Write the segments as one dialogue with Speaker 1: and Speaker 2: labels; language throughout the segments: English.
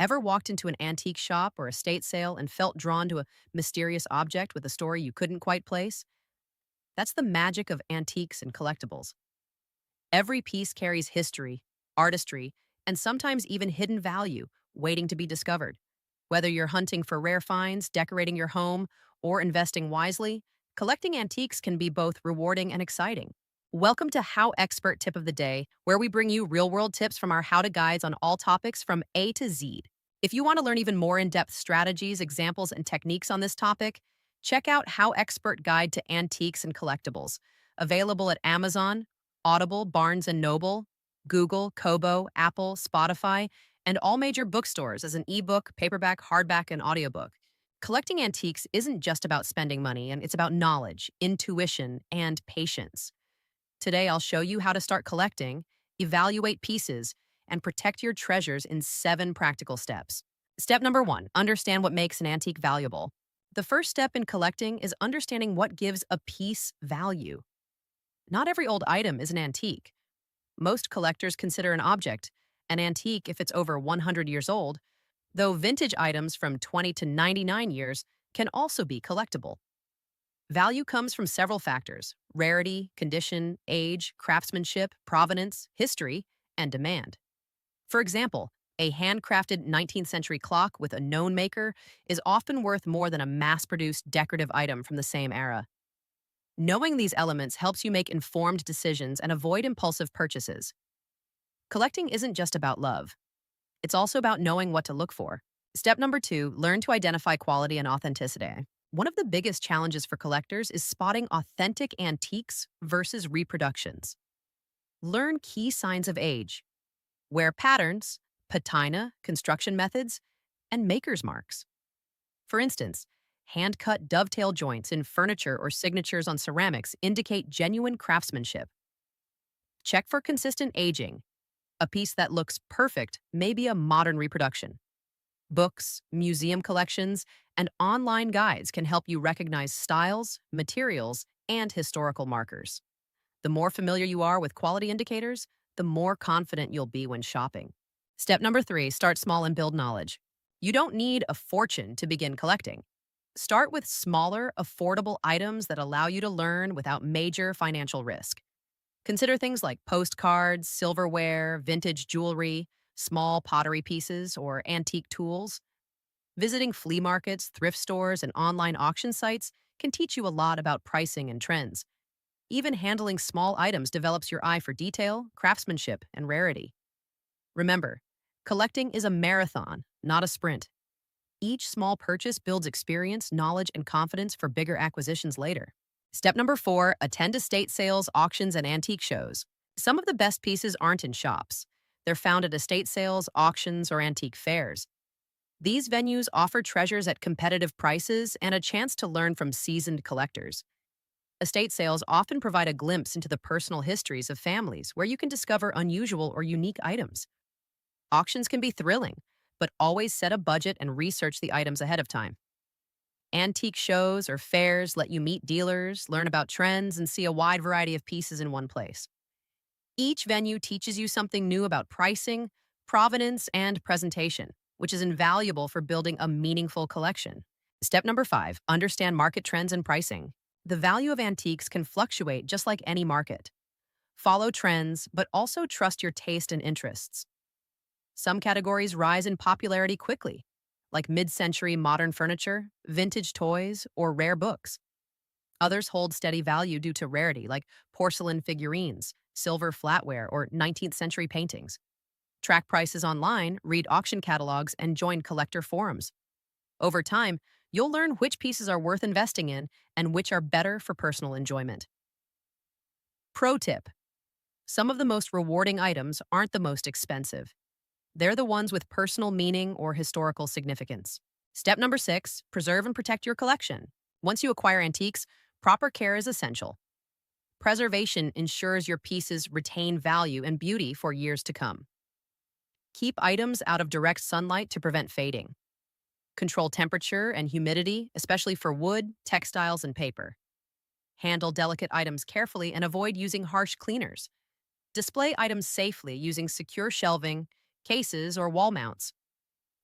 Speaker 1: Ever walked into an antique shop or estate sale and felt drawn to a mysterious object with a story you couldn't quite place? That's the magic of antiques and collectibles. Every piece carries history, artistry, and sometimes even hidden value waiting to be discovered. Whether you're hunting for rare finds, decorating your home, or investing wisely, collecting antiques can be both rewarding and exciting. Welcome to How Expert Tip of the Day, where we bring you real world tips from our how to guides on all topics from A to Z. If you want to learn even more in depth strategies, examples, and techniques on this topic, check out How Expert Guide to Antiques and Collectibles, available at Amazon, Audible, Barnes& and Noble, Google, Kobo, Apple, Spotify, and all major bookstores as an ebook, paperback, hardback, and audiobook. Collecting antiques isn't just about spending money, and it's about knowledge, intuition, and patience. Today, I'll show you how to start collecting, evaluate pieces, and protect your treasures in 7 practical steps. Step number 1, understand what makes an antique valuable. The first step in collecting is understanding what gives a piece value. Not every old item is an antique. Most collectors consider an object an antique if it's over 100 years old, though vintage items from 20 to 99 years can also be collectible. Value comes from several factors: rarity, condition, age, craftsmanship, provenance, history, and demand. For example, a handcrafted 19th century clock with a known maker is often worth more than a mass produced decorative item from the same era. Knowing these elements helps you make informed decisions and avoid impulsive purchases. Collecting isn't just about love, it's also about knowing what to look for. Step number 2, learn to identify quality and authenticity. One of the biggest challenges for collectors is spotting authentic antiques versus reproductions. Learn key signs of age, wear patterns, patina, construction methods, and maker's marks. For instance, hand-cut dovetail joints in furniture or signatures on ceramics indicate genuine craftsmanship. Check for consistent aging. A piece that looks perfect may be a modern reproduction. Books, museum collections, and online guides can help you recognize styles, materials, and historical markers. The more familiar you are with quality indicators, the more confident you'll be when shopping. Step number 3, start small and build knowledge. You don't need a fortune to begin collecting. Start with smaller, affordable items that allow you to learn without major financial risk. Consider things like postcards, silverware, vintage jewelry, small pottery pieces, or antique tools. Visiting flea markets, thrift stores, and online auction sites can teach you a lot about pricing and trends. Even handling small items develops your eye for detail, craftsmanship, and rarity. Remember, collecting is a marathon, not a sprint. Each small purchase builds experience, knowledge, and confidence for bigger acquisitions later. Step number 4, attend estate sales, auctions, and antique shows. Some of the best pieces aren't in shops. They're found at estate sales, auctions, or antique fairs. These venues offer treasures at competitive prices and a chance to learn from seasoned collectors. Estate sales often provide a glimpse into the personal histories of families where you can discover unusual or unique items. Auctions can be thrilling, but always set a budget and research the items ahead of time. Antique shows or fairs let you meet dealers, learn about trends, and see a wide variety of pieces in one place. Each venue teaches you something new about pricing, provenance, and presentation, which is invaluable for building a meaningful collection. Step number 5, understand market trends and pricing. The value of antiques can fluctuate just like any market. Follow trends, but also trust your taste and interests. Some categories rise in popularity quickly, like mid-century modern furniture, vintage toys, or rare books. Others hold steady value due to rarity, like porcelain figurines, silver flatware, or 19th century paintings. Track prices online, read auction catalogs, and join collector forums. Over time, you'll learn which pieces are worth investing in and which are better for personal enjoyment. Pro tip: some of the most rewarding items aren't the most expensive. They're the ones with personal meaning or historical significance. Step number 6, preserve and protect your collection. Once you acquire antiques, proper care is essential. Preservation ensures your pieces retain value and beauty for years to come. Keep items out of direct sunlight to prevent fading. Control temperature and humidity, especially for wood, textiles, and paper. Handle delicate items carefully and avoid using harsh cleaners. Display items safely using secure shelving, cases, or wall mounts.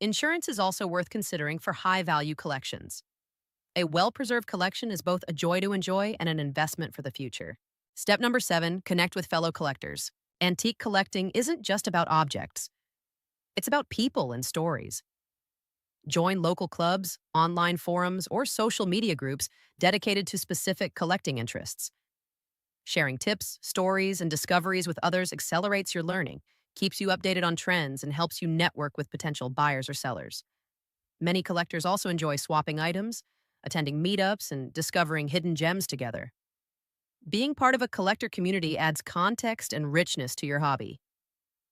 Speaker 1: Insurance is also worth considering for high-value collections. A well-preserved collection is both a joy to enjoy and an investment for the future. Step number 7, connect with fellow collectors. Antique collecting isn't just about objects. It's about people and stories. Join local clubs, online forums, or social media groups dedicated to specific collecting interests. Sharing tips, stories, and discoveries with others accelerates your learning, keeps you updated on trends, and helps you network with potential buyers or sellers. Many collectors also enjoy swapping items, attending meetups, and discovering hidden gems together. Being part of a collector community adds context and richness to your hobby.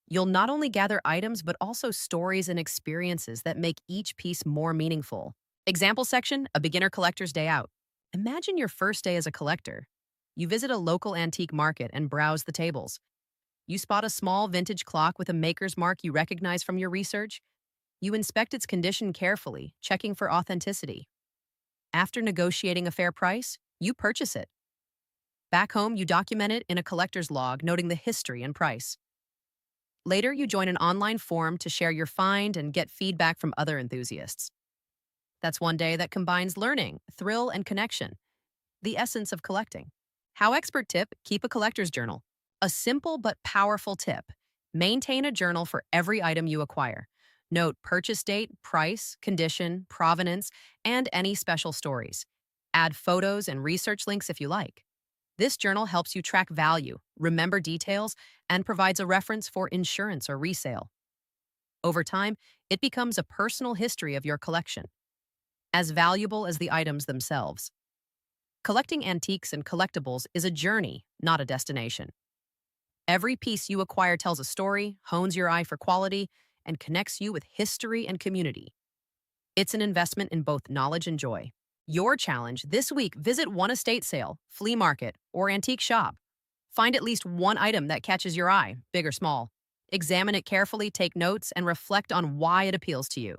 Speaker 1: You'll not only gather items, but also stories and experiences that make each piece more meaningful. Example section, a beginner collector's day out. Imagine your first day as a collector. You visit a local antique market and browse the tables. You spot a small vintage clock with a maker's mark you recognize from your research. You inspect its condition carefully, checking for authenticity. After negotiating a fair price, you purchase it. Back home, you document it in a collector's log, noting the history and price. Later, you join an online forum to share your find and get feedback from other enthusiasts. That's one day that combines learning, thrill, and connection, the essence of collecting. HowExpert Tip, keep a collector's journal. A simple but powerful tip. Maintain a journal for every item you acquire. Note purchase date, price, condition, provenance, and any special stories. Add photos and research links if you like. This journal helps you track value, remember details, and provides a reference for insurance or resale. Over time, it becomes a personal history of your collection, as valuable as the items themselves. Collecting antiques and collectibles is a journey, not a destination. Every piece you acquire tells a story, hones your eye for quality, and connects you with history and community. It's an investment in both knowledge and joy. Your challenge this week, visit one estate sale, flea market, or antique shop. Find at least one item that catches your eye, big or small. Examine it carefully, take notes, and reflect on why it appeals to you.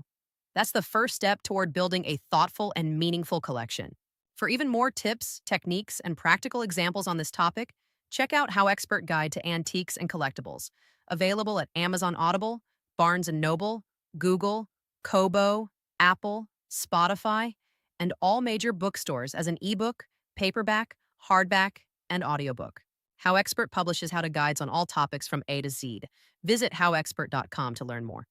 Speaker 1: That's the first step toward building a thoughtful and meaningful collection. For even more tips, techniques, and practical examples on this topic, check out HowExpert Guide to Antiques and Collectibles, available at Amazon Audible, Barnes & Noble, Google, Kobo, Apple, Spotify, and all major bookstores as an ebook, paperback, hardback, and audiobook. HowExpert publishes how-to guides on all topics from A to Z. Visit howexpert.com to learn more.